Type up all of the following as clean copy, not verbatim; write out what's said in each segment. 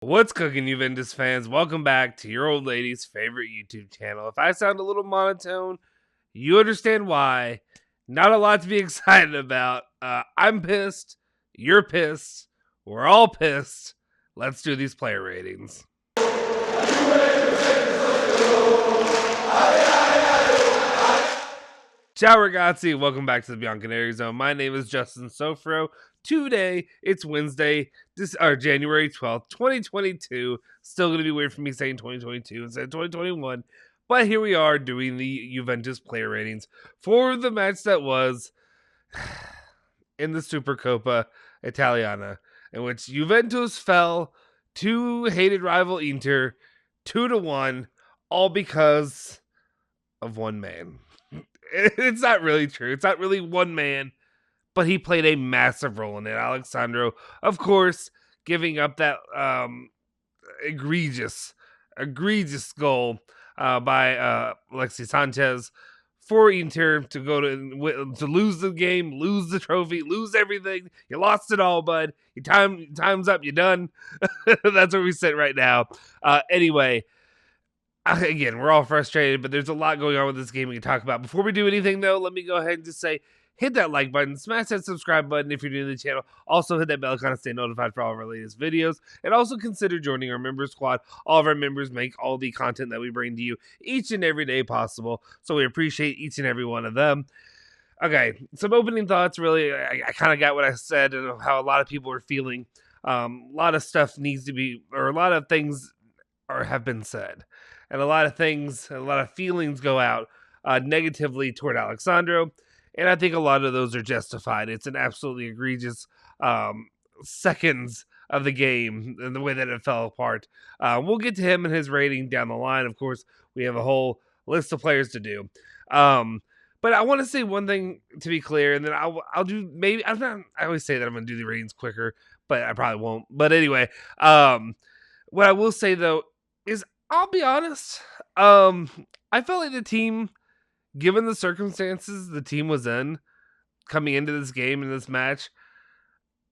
What's cooking, Juventus fans? Welcome back to your old lady's favorite YouTube channel. If I sound a little monotone, you understand why. Not a lot to be excited about. I'm pissed. You're pissed. We're all pissed. Let's do these player ratings. Ciao ragazzi, welcome back to the Bianconeri Zone. My name is Justin Sofro. Today, it's Wednesday, January 12th, 2022. Still going to be weird for me saying 2022 instead of 2021. But here we are doing the Juventus player ratings for the match that was in the Supercoppa Italiana, in which Juventus fell to hated rival Inter 2-1, all because of one man. It's not really true. It's not really one man, but he played a massive role in it. Sandro, of course, giving up that egregious goal by Alexis Sanchez for Inter to go to lose the game, lose the trophy, lose everything. You lost it all, bud. Your time's up. You're done. That's where we sit right now. Anyway. Again, we're all frustrated, but there's a lot going on with this game we can talk about. Before we do anything, though, let me go ahead and just say, hit that like button, smash that subscribe button if you're new to the channel. Also, hit that bell icon to stay notified for all of our latest videos. And also consider joining our member squad. All of our members make all the content that we bring to you each and every day possible. So we appreciate each and every one of them. Okay, some opening thoughts. Really, I kind of got what I said and how a lot of people are feeling. A lot of stuff needs to be, or a lot of things have been said. And a lot of things, a lot of feelings go out negatively toward Alexandro. And I think a lot of those are justified. It's an absolutely egregious seconds of the game and the way that it fell apart. We'll get to him and his rating down the line. Of course, we have a whole list of players to do. But I want to say one thing to be clear, and then I'll do maybe, I always say that I'm going to do the ratings quicker, but I probably won't. But anyway, what I will say, though, is I'll be honest. I felt like the team, given the circumstances the team was in coming into this game and this match,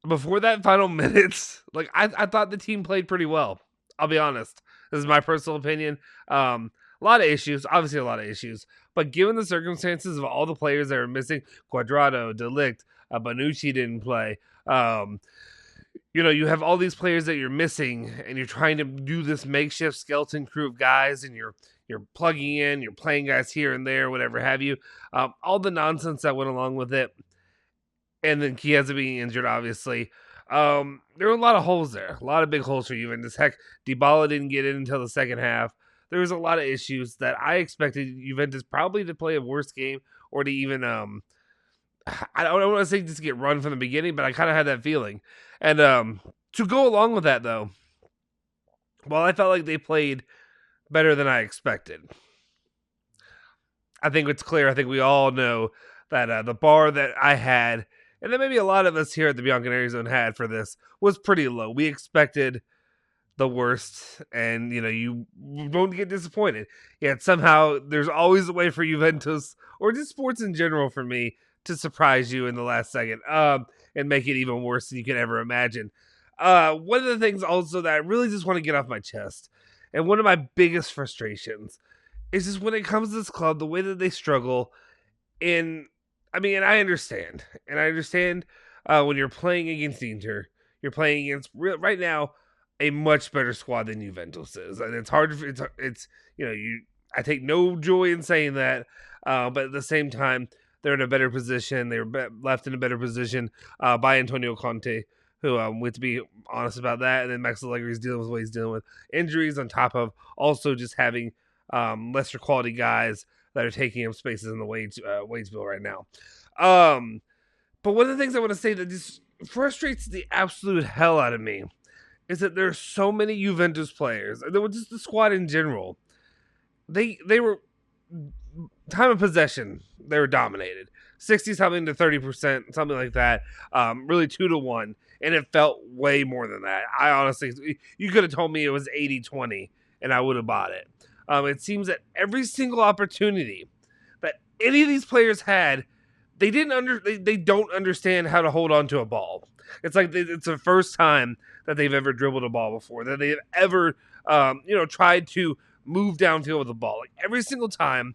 before that final minutes, like I thought the team played pretty well. I'll be honest. This is my personal opinion. A lot of issues, obviously a lot of issues, but given the circumstances of all the players that are missing, Cuadrado, De Ligt, Bonucci didn't play. You have all these players that you're missing, and you're trying to do this makeshift skeleton crew of guys, and you're plugging in, you're playing guys here and there, whatever have you. All the nonsense that went along with it, and then Chiesa being injured, obviously. There were a lot of holes there, a lot of big holes for Juventus. Heck, Dybala didn't get in until the second half. There was a lot of issues that I expected Juventus probably to play a worse game, or to even I don't want to say just get run from the beginning, but I kind of had that feeling. And to go along with that, though, while I felt like they played better than I expected, I think it's clear. I think we all know that the bar that I had, and then maybe a lot of us here at the Bianconeri Zone had for this, was pretty low. We expected the worst, and you don't get disappointed. Yet somehow there's always a way for Juventus, or just sports in general for me, to surprise you in the last second and make it even worse than you could ever imagine. One of the things also that I really just want to get off my chest, and one of my biggest frustrations, is just when it comes to this club, the way that they struggle. And I understand. And I understand when you're playing against Inter, you're playing against, right now, a much better squad than Juventus is. And it's hard, I take no joy in saying that, but at the same time, they're in a better position. They were left in a better position by Antonio Conte, who, to be honest about that, and then Max Allegri is dealing with what he's dealing with. Injuries on top of also just having lesser quality guys that are taking up spaces in the wage bill right now. But one of the things I want to say that just frustrates the absolute hell out of me is that there's so many Juventus players, and there was just the squad in general. They were time of possession, they were dominated 60-something to 30%, something like that. Really 2-1, and it felt way more than that. I honestly, you could have told me it was 80-20, and I would have bought it. It seems that every single opportunity that any of these players had, they don't understand how to hold on to a ball. It's like it's the first time that they've ever dribbled a ball before, that they've ever, tried to move downfield with the ball. Like every single time,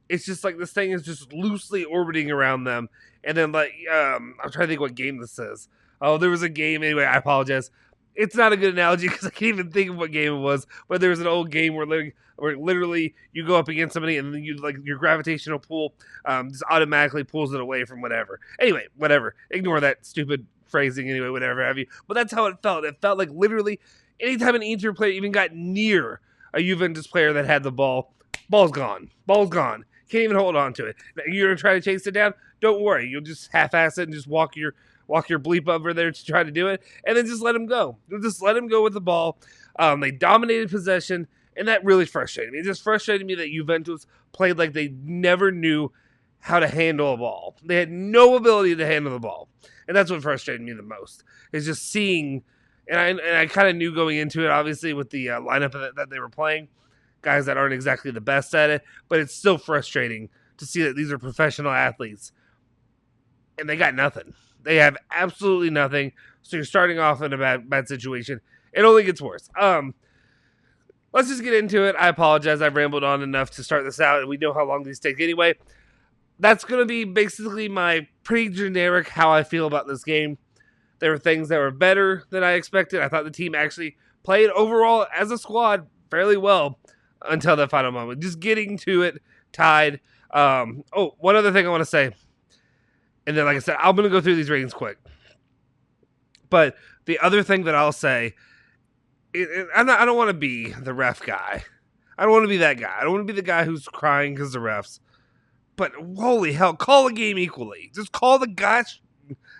it's just like this thing is just loosely orbiting around them. And then I'm trying to think what game this is. Oh, there was a game. Anyway, I apologize. It's not a good analogy because I can't even think of what game it was. But there was an old game where literally you go up against somebody and then your gravitational pull just automatically pulls it away from whatever. Anyway, whatever. Ignore that stupid phrasing anyway, whatever have you. But that's how it felt. It felt like literally anytime an Inter player even got near a Juventus player that had the ball, ball's gone. Ball's gone. Can't even hold on to it. You're going to try to chase it down? Don't worry. You'll just half-ass it and just walk your bleep over there to try to do it, and then just let him go. Just let him go with the ball. They dominated possession, and that really frustrated me. It just frustrated me that Juventus played like they never knew how to handle a ball. They had no ability to handle the ball, and that's what frustrated me the most, is just seeing, and I kind of knew going into it, obviously, with the lineup that they were playing, guys that aren't exactly the best at it, but it's still frustrating to see that these are professional athletes, and they got nothing. They have absolutely nothing. So you're starting off in a bad situation. It only gets worse. Let's just get into it. I apologize. I've rambled on enough to start this out, and we know how long these take anyway. That's going to be basically my pretty generic how I feel about this game. There were things that were better than I expected. I thought the team actually played overall as a squad fairly well until the final moment. Just getting to it, tied. One other thing I want to say. And then, like I said, I'm going to go through these ratings quick. But the other thing that I'll say, I don't want to be the ref guy. I don't want to be that guy. I don't want to be the guy who's crying because the refs. But holy hell, call the game equally. Just call the gosh.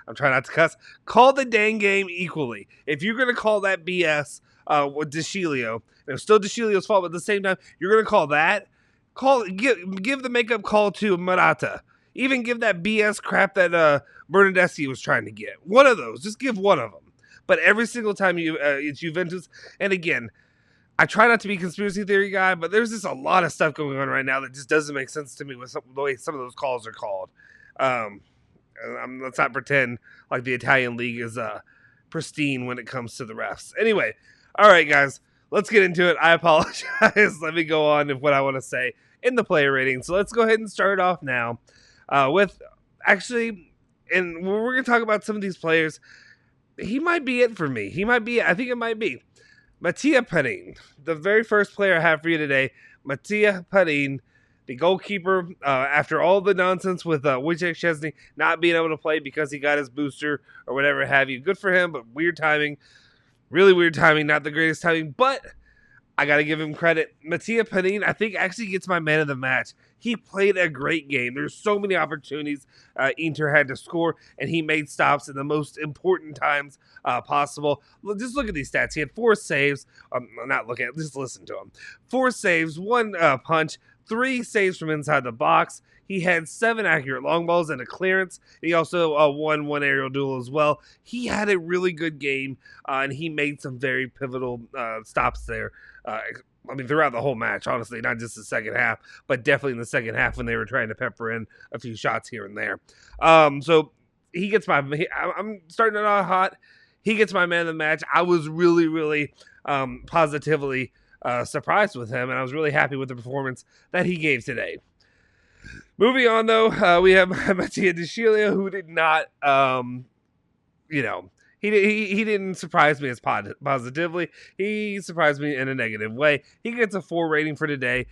I'm trying not to cuss. Call the dang game equally. If you're going to call that BS with DeCilio, it was still DeCilio's fault, but at the same time, you're going to call that. Give the makeup call to Morata. Even give that BS crap that Bernardeschi was trying to get. One of those. Just give one of them. But every single time it's Juventus. And again, I try not to be a conspiracy theory guy, but there's just a lot of stuff going on right now that just doesn't make sense to me with the way some of those calls are called. Let's not pretend like the Italian league is pristine when it comes to the refs. Anyway, all right, guys. Let's get into it. I apologize. Let me go on with what I want to say in the player rating. So let's go ahead and start off now. And we're going to talk about some of these players. He might be it for me. I think it might be. Mattia Perin, the very first player I have for you today. Mattia Perin, the goalkeeper, after all the nonsense with Wojciech Szczesny not being able to play because he got his booster or whatever have you. Good for him, but weird timing. Really weird timing, not the greatest timing, but I got to give him credit. Mattia Perin, I think, actually gets my man of the match. He played a great game. There's so many opportunities Inter had to score, and he made stops in the most important times possible. Just look at these stats. He had 4 saves. Just listen to him. 4 saves, 1 punch, 3 saves from inside the box. He had 7 accurate long balls and a clearance. He also won 1 aerial duel as well. He had a really good game, and he made some very pivotal stops there. Throughout the whole match, honestly, not just the second half, but definitely in the second half when they were trying to pepper in a few shots here and there. So he gets I'm starting it out hot. He gets my man of the match. I was really, really positively surprised with him, and I was really happy with the performance that he gave today. Moving on, though, we have Mattia DeCilio, who did not, he didn't surprise me as positively. He surprised me in a negative way. He gets a 4 rating for today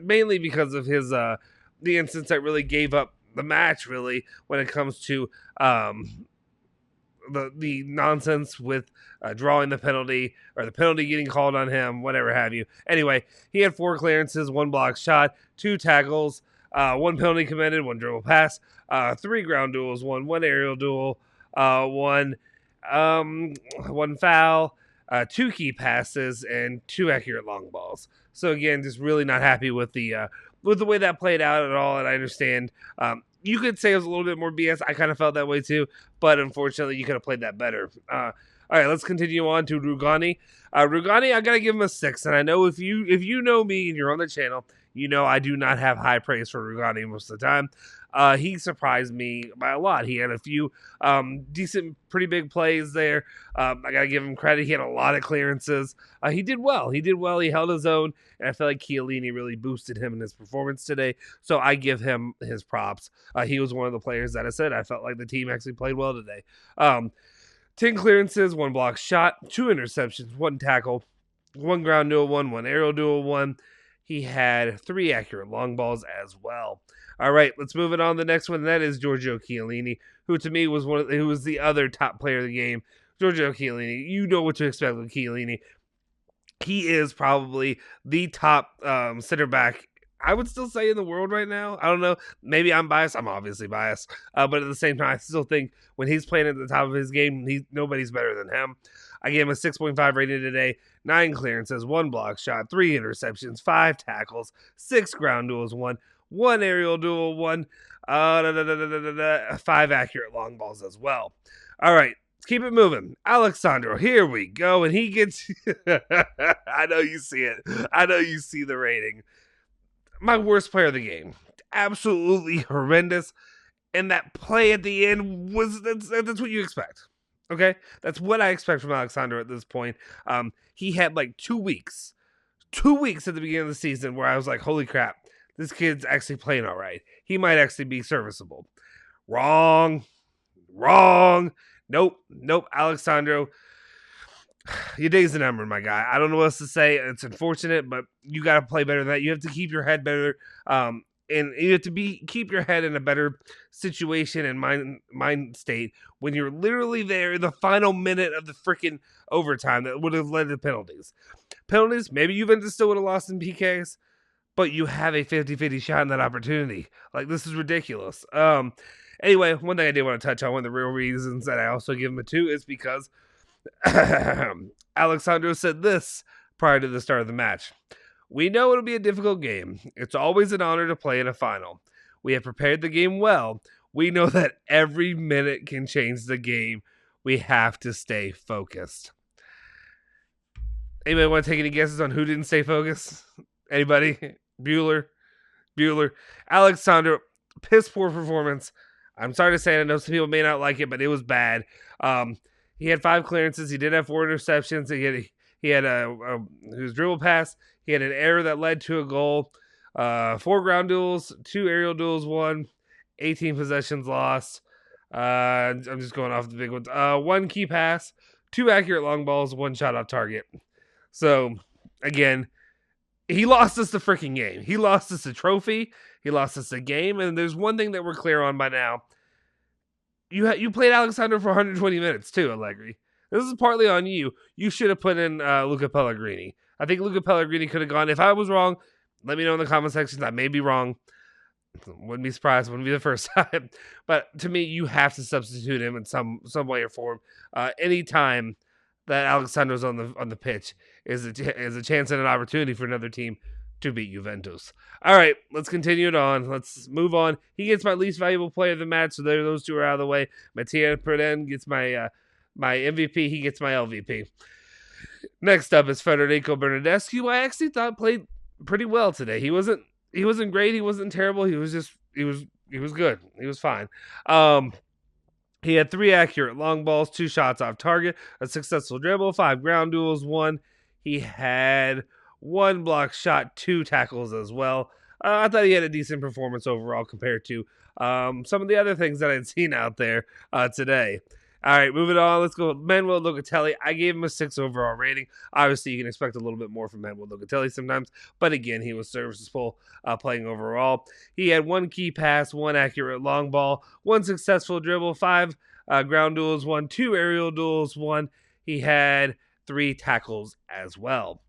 mainly because of his the instance that really gave up the match, really, when it comes to the nonsense with drawing the penalty or the penalty getting called on him, whatever have you. Anyway, he had 4 clearances, 1 block shot, 2 tackles, 1 penalty committed, 1 dribble pass, 3 ground duels, 1 aerial duel, 1 foul, 2 key passes, and 2 accurate long balls. So again, just really not happy with the way that played out at all. And I understand you could say it was a little bit more BS. I kind of felt that way too, but unfortunately, you could have played that better. All right, let's continue on to Rugani. Rugani, I gotta give him a 6, and I know if you know me and you're on the channel, you know I do not have high praise for Rugani most of the time. He surprised me by a lot. He had a few decent, pretty big plays there. I got to give him credit. He had a lot of clearances. He did well. He held his own, and I feel like Chiellini really boosted him in his performance today. So I give him his props. He was one of the players that I said I felt like the team actually played well today. 10 clearances, 1 block shot, 2 interceptions, 1 tackle, 1 ground duel, 1 aerial duel, 1. He had 3 accurate long balls as well. All right, let's move it on to the next one. That is Giorgio Chiellini, who to me was who was the other top player of the game. Giorgio Chiellini, you know what to expect with Chiellini. He is probably the top center back, I would still say, in the world right now. I don't know. Maybe I'm biased. I'm obviously biased. But at the same time, I still think when he's playing at the top of his game, nobody's better than him. I gave him a 6.5 rating today. 9 clearances, 1 block shot, 3 interceptions, 5 tackles, 6 ground duels, 1 aerial duel, 5 accurate long balls as well. All right. Keep it moving. Alexandro, here we go. And he gets... I know you see it. I know you see the rating. My worst player of the game. Absolutely horrendous. And that play at the end that's what you expect. Okay? That's what I expect from Alexandro at this point. He had like 2 weeks. 2 weeks at the beginning of the season where I was like, holy crap, this kid's actually playing all right. He might actually be serviceable. Wrong. Nope, Alexandro. Your day's a number, my guy. I don't know what else to say. It's unfortunate, but you got to play better than that. You have to keep your head better, and you have to keep your head in a better situation and mind state when you're literally there in the final minute of the freaking overtime that would have led to penalties. Maybe Juventus still would have lost in PKs, but you have a 50-50 shot in that opportunity. Like, this is ridiculous. Anyway, one thing I did want to touch on, one of the real reasons that I also give him a 2 is because Alexandro said this prior to the start of the match. We know it'll be a difficult game. It's always an honor to play in a final. We have prepared the game well. We know that every minute can change the game. We have to stay focused. Anybody want to take any guesses on who didn't stay focused? Anybody? Bueller. Alexandro, piss poor performance. I'm sorry to say, I know some people may not like it, but it was bad. He had 5 clearances. He did have 4 interceptions. He had his dribble pass. He had an error that led to a goal. 4 ground duels, 2 aerial duels, 18 possessions lost. I'm just going off the big ones. 1 key pass, 2 accurate long balls, 1 shot off target. So, again, he lost us the freaking game. He lost us a trophy. He lost us a game. And there's one thing that we're clear on by now. You played Alexandro for 120 minutes too, Allegri. This is partly on you. You should have put in Luca Pellegrini. I think Luca Pellegrini could have gone. If I was wrong, let me know in the comment section. I may be wrong. Wouldn't be surprised. Wouldn't be the first time. But to me, you have to substitute him in some way or form. Anytime that Alexandro's on the pitch is a chance and an opportunity for another team to beat Juventus. All right, let's continue it on. Let's move on. He gets my least valuable player of the match, so those 2 are out of the way. Mattia Perin gets my MVP. He gets my LVP. Next up is Federico Bernardeschi, who I actually thought played pretty well today. He wasn't great. He wasn't terrible. He was good. He was fine. He had 3 accurate long balls, 2 shots off target, a successful dribble, 5 ground duels, 1. He had 1 block shot, 2 tackles as well. I thought he had a decent performance overall compared to some of the other things that I'd seen out there today. All right, moving on. Let's go with Manuel Locatelli. I gave him a 6 overall rating. Obviously, you can expect a little bit more from Manuel Locatelli sometimes, but again, he was serviceable playing overall. He had 1 key pass, 1 accurate long ball, 1 successful dribble, 5 ground duels, 2 aerial duels, 1. He had 3 tackles as well.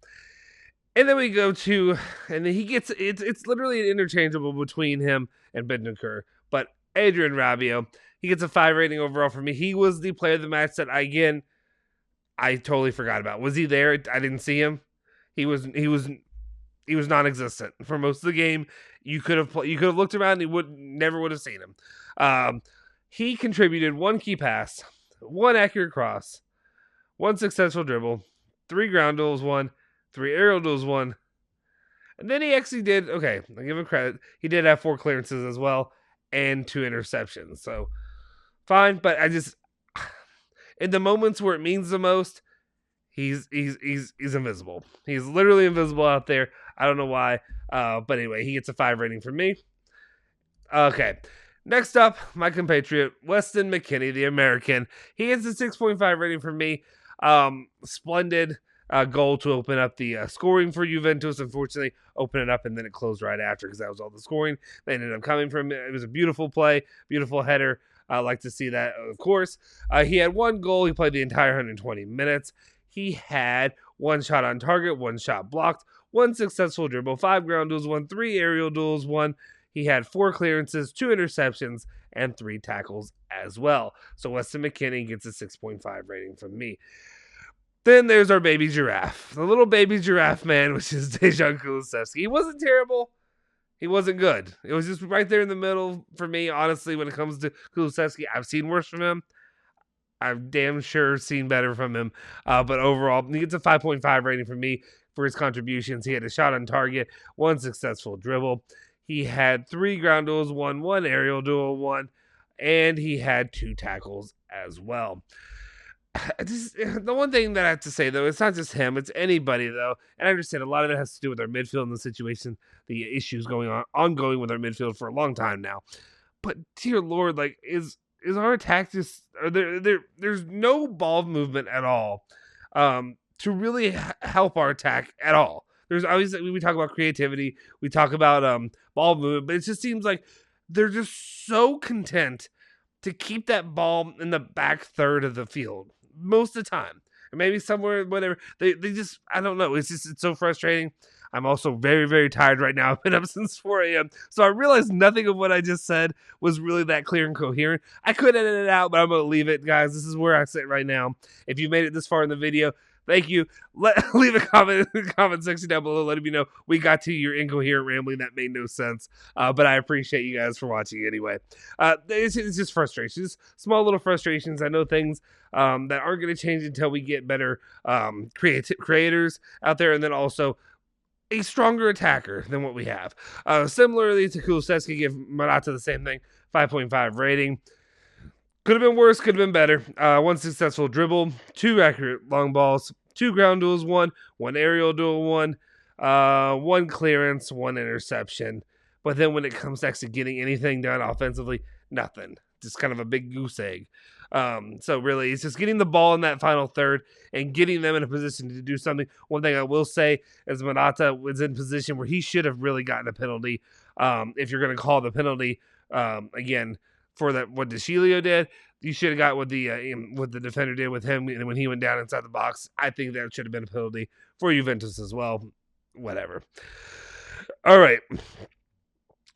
And then we go to, and then he gets, it's literally interchangeable between him and Bentancur, but Adrian Rabiot, he gets a 5 rating overall for me. He was the player of the match that I totally forgot about. Was he there? I didn't see him. He was non-existent for most of the game. You could have looked around and you never would have seen him. He contributed 1 key pass, 1 accurate cross, 1 successful dribble, 3 ground duels, 1, 3 aerial duels, 1. And then he actually did, okay, I'll give him credit. He did have 4 clearances as well. and 2 interceptions. So fine, but I just in the moments where it means the most, he's invisible. He's literally invisible out there. I don't know why. But anyway, he gets a 5 rating from me. Okay. Next up, my compatriot, Weston McKennie, the American. He gets a 6.5 rating from me. Splendid goal to open up the scoring for Juventus. Unfortunately, open it up and then it closed right after because that was all the scoring that ended up coming from it. It was a beautiful play, beautiful header. I like to see that, of course. He had 1 goal. He played the entire 120 minutes. He had 1 shot on target, 1 shot blocked, 1 successful dribble, 5 ground duels, 3 aerial duels, 1. He had 4 clearances, 2 interceptions, and 3 tackles as well. So Weston McKennie gets a 6.5 rating from me. Then there's our baby giraffe. The little baby giraffe man, which is Dejan Kulusevski. He wasn't terrible. He wasn't good. It was just right there in the middle for me, honestly, when it comes to Kulusevski. I've seen worse from him. I've damn sure seen better from him. But overall, he gets a 5.5 rating from me for his contributions. He had a shot on target, 1 successful dribble. He had 3 ground duels, 1 aerial duel, 1, and he had 2 tackles as well. The one thing that I have to say, though, it's not just him, it's anybody, though. And I understand a lot of it has to do with our midfield and the situation, the issues ongoing with our midfield for a long time now. But dear Lord, like, is our attack just there's no ball movement at all to really help our attack at all. There's obviously, we talk about creativity, we talk about ball movement, but it just seems like they're just so content to keep that ball in the back third of the field most of the time. Or maybe somewhere, whatever. They just, I don't know. It's so frustrating. I'm also very, very tired right now. I've been up since 4 a.m. So I realized nothing of what I just said was really that clear and coherent. I could edit it out, but I'm going to leave it, guys. This is where I sit right now. If you made it this far in the video, thank you. Leave a comment in the comment section down below. Let me know we got to your incoherent rambling that made no sense. But I appreciate you guys for watching anyway. It's just frustrations, small little frustrations. I know things that aren't going to change until we get better creators out there, and then also a stronger attacker than what we have. Similarly to Kulusevski, give Morata the same thing, 5.5 rating. Could have been worse, could have been better. 1 successful dribble, 2 accurate long balls, 2 ground duels, 1 aerial duel, 1 clearance, 1 interception. But then when it comes to actually getting anything done offensively, nothing. Just kind of a big goose egg. So really, it's just getting the ball in that final third and getting them in a position to do something. One thing I will say is Morata was in position where he should have really gotten a penalty. If you're going to call the penalty, again, for that, what DeCilio did, you should have got what the defender did with him when he went down inside the box. I think that should have been a penalty for Juventus as well. Whatever. All right.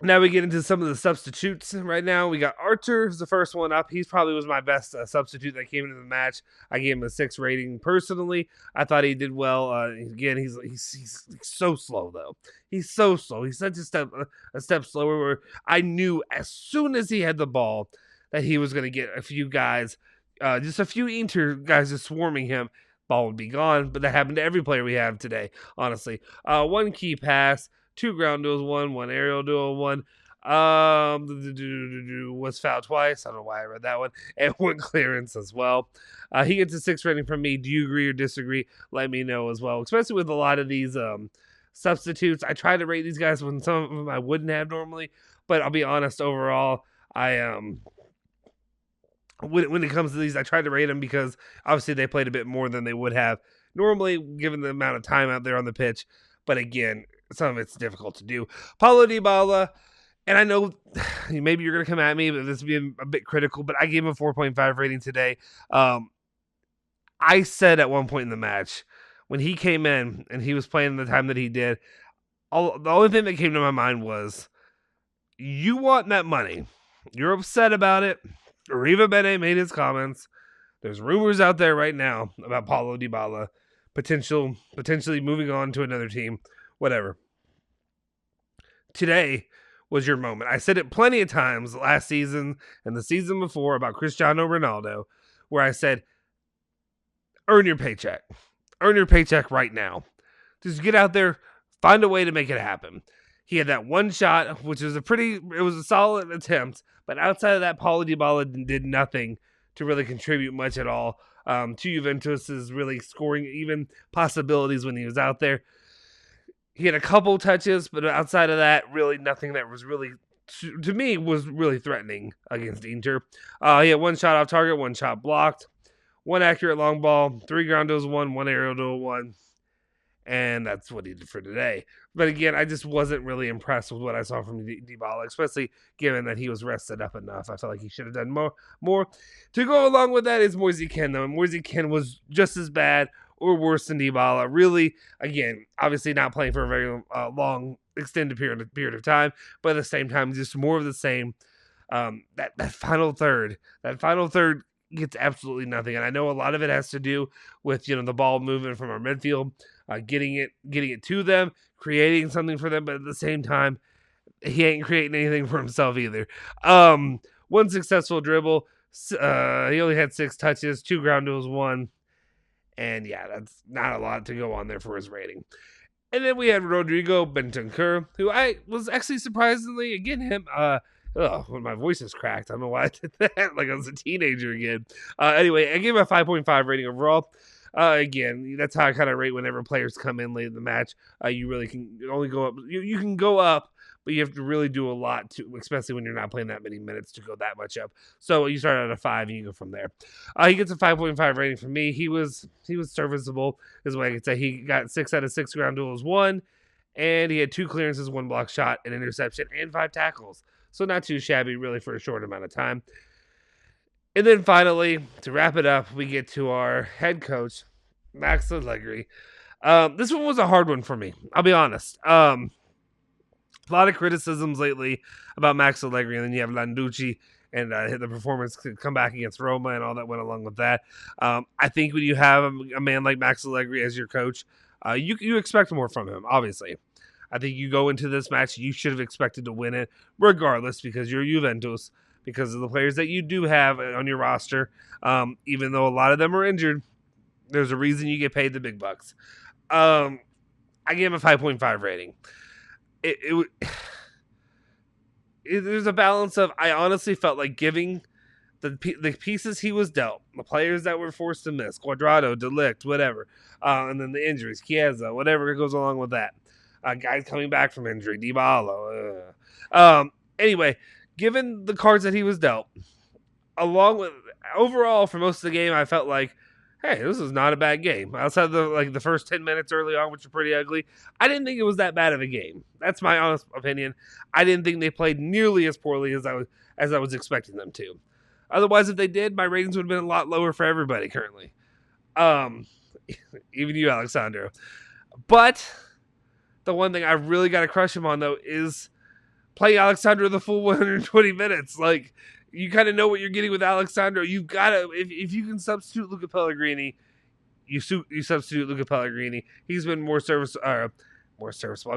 Now we get into some of the substitutes right now. We got Archer is the first one up. He's probably was my best substitute that came into the match. I gave him a 6 rating personally. I thought he did well. Again, he's so slow, though. He's so slow. He's such a step slower, where I knew as soon as he had the ball that he was going to get a few guys, just a few Inter guys just swarming him. Ball would be gone, but that happened to every player we have today, honestly. 1 key pass, 2 ground duels, 1 aerial duel, 1 was fouled twice. I don't know why I read that one. And 1 clearance as well. He gets a 6 rating from me. Do you agree or disagree? Let me know as well. Especially with a lot of these substitutes. I try to rate these guys when some of them I wouldn't have normally. But I'll be honest, overall, I when it comes to these, I try to rate them because obviously they played a bit more than they would have normally, given the amount of time out there on the pitch. But again, some of it's difficult to do. Paulo Dybala, and I know maybe you're going to come at me, but this is being a bit critical, but I gave him a 4.5 rating today. I said at one point in the match, when he came in and he was playing the time that he did, the only thing that came to my mind was, you want that money. You're upset about it. Riva Bene made his comments. There's rumors out there right now about Paulo Dybala potentially moving on to another team, whatever. Today was your moment. I said it plenty of times last season and the season before about Cristiano Ronaldo, where I said, earn your paycheck. Earn your paycheck right now. Just get out there, find a way to make it happen. He had that one shot, which was it was a solid attempt, but outside of that, Paulo Dybala did nothing to really contribute much at all to Juventus's really scoring even possibilities when he was out there. He had a couple touches, but outside of that, really nothing that was really, to me, was really threatening against Inter. He had one shot off target, one shot blocked, one accurate long ball, 3 ground duels won, 1 aerial duel won. And that's what he did for today. But again, I just wasn't really impressed with what I saw from Dybala, especially given that he was rested up enough. I felt like he should have done more. To go along with that is Moise Kean, though. And Moise Kean was just as bad or worse than Dybala. Really, again, obviously not playing for a very long, extended period of time, but at the same time, just more of the same. That final third gets absolutely nothing. And I know a lot of it has to do with, the ball moving from our midfield, getting it to them, creating something for them, but at the same time, he ain't creating anything for himself either. One successful dribble. He only had 6 touches, 2 ground duels, 1. And yeah, that's not a lot to go on there for his rating. And then we had Rodrigo Bentancur, who I was actually surprisingly, again, when my voice is cracked. I don't know why I did that, like I was a teenager again. Anyway, I gave him a 5.5 rating overall. Again, that's how I kind of rate whenever players come in late in the match. You really can only go up. You can go up, but you have to really do a lot to, especially when you're not playing that many minutes, to go that much up. So you start at a 5 and you go from there. He gets a 5.5 rating from me. He was serviceable, is what I could say. He got 6 out of 6 ground duels won, and he had 2 clearances, 1 block shot, an interception, and 5 tackles. So not too shabby, really, for a short amount of time. And then finally, to wrap it up, we get to our head coach, Max Allegri. This one was a hard one for me, I'll be honest. A lot of criticisms lately about Max Allegri, and then you have Landucci and the performance could come back against Roma and all that went along with that. I think when you have a man like Max Allegri as your coach, you expect more from him, obviously. I think you go into this match, you should have expected to win it regardless, because you're Juventus, because of the players that you do have on your roster. Even though a lot of them are injured, there's a reason you get paid the big bucks. I gave him a 5.5 rating. There's a balance of, I honestly felt like giving the pieces he was dealt, the players that were forced to miss, Cuadrado, De Ligt, whatever, and then the injuries, Chiesa, whatever goes along with that. Guys coming back from injury, Dybala. Anyway, given the cards that he was dealt, along with overall for most of the game, I felt like, hey, this is not a bad game. Outside of the first 10 minutes early on, which are pretty ugly, I didn't think it was that bad of a game. That's my honest opinion. I didn't think they played nearly as poorly as I was expecting them to. Otherwise, if they did, my ratings would have been a lot lower for everybody currently. Even you, Alexandro. But the one thing I really got to crush him on, though, is play Alexandro the full 120 minutes. Like, you kind of know what you're getting with Alexandro. You've got to, if you can substitute Luca Pellegrini, you substitute Luca Pellegrini. He's been more serviceable. I've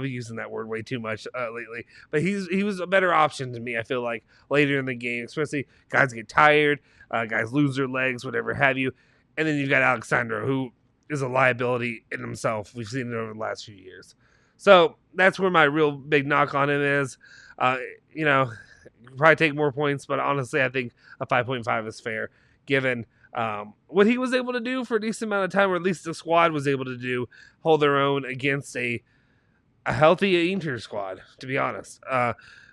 been using that word way too much lately. But he was a better option to me, I feel like, later in the game. Especially guys get tired, guys lose their legs, whatever have you. And then you've got Alexandro, who is a liability in himself. We've seen it over the last few years. So that's where my real big knock on him is. You can probably take more points, but honestly, I think a 5.5 is fair, given what he was able to do for a decent amount of time, or at least the squad was able to do, hold their own against a healthy Inter squad, to be honest.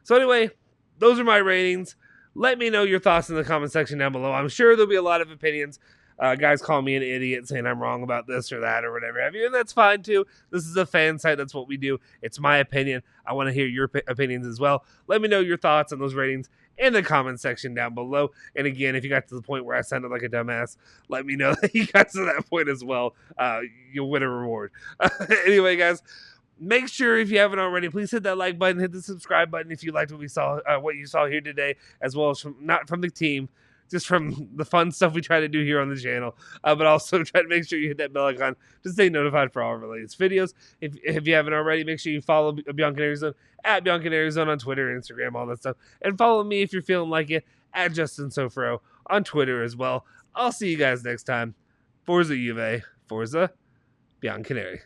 So anyway, those are my ratings. Let me know your thoughts in the comment section down below. I'm sure there'll be a lot of opinions. Guys call me an idiot saying I'm wrong about this or that or whatever have you, and that's fine too. This is a fan site. That's what we do. It's my opinion. I want to hear your opinions as well. Let me know your thoughts on those ratings in the comment section down below. And again, if you got to the point where I sounded like a dumbass, let me know that you got to that point as well. You'll win a reward. Anyway, guys, make sure, if you haven't already, please hit that like button, hit the subscribe button if you liked what you saw here today, as well as not from the team, just from the fun stuff we try to do here on the channel, but also try to make sure you hit that bell icon to stay notified for all of our latest videos. If you haven't already, make sure you follow Bianconeri at Bianconeri on Twitter, Instagram, all that stuff. And follow me if you're feeling like it at Justin Sofro on Twitter as well. I'll see you guys next time. Forza Juve, Forza Bianconeri.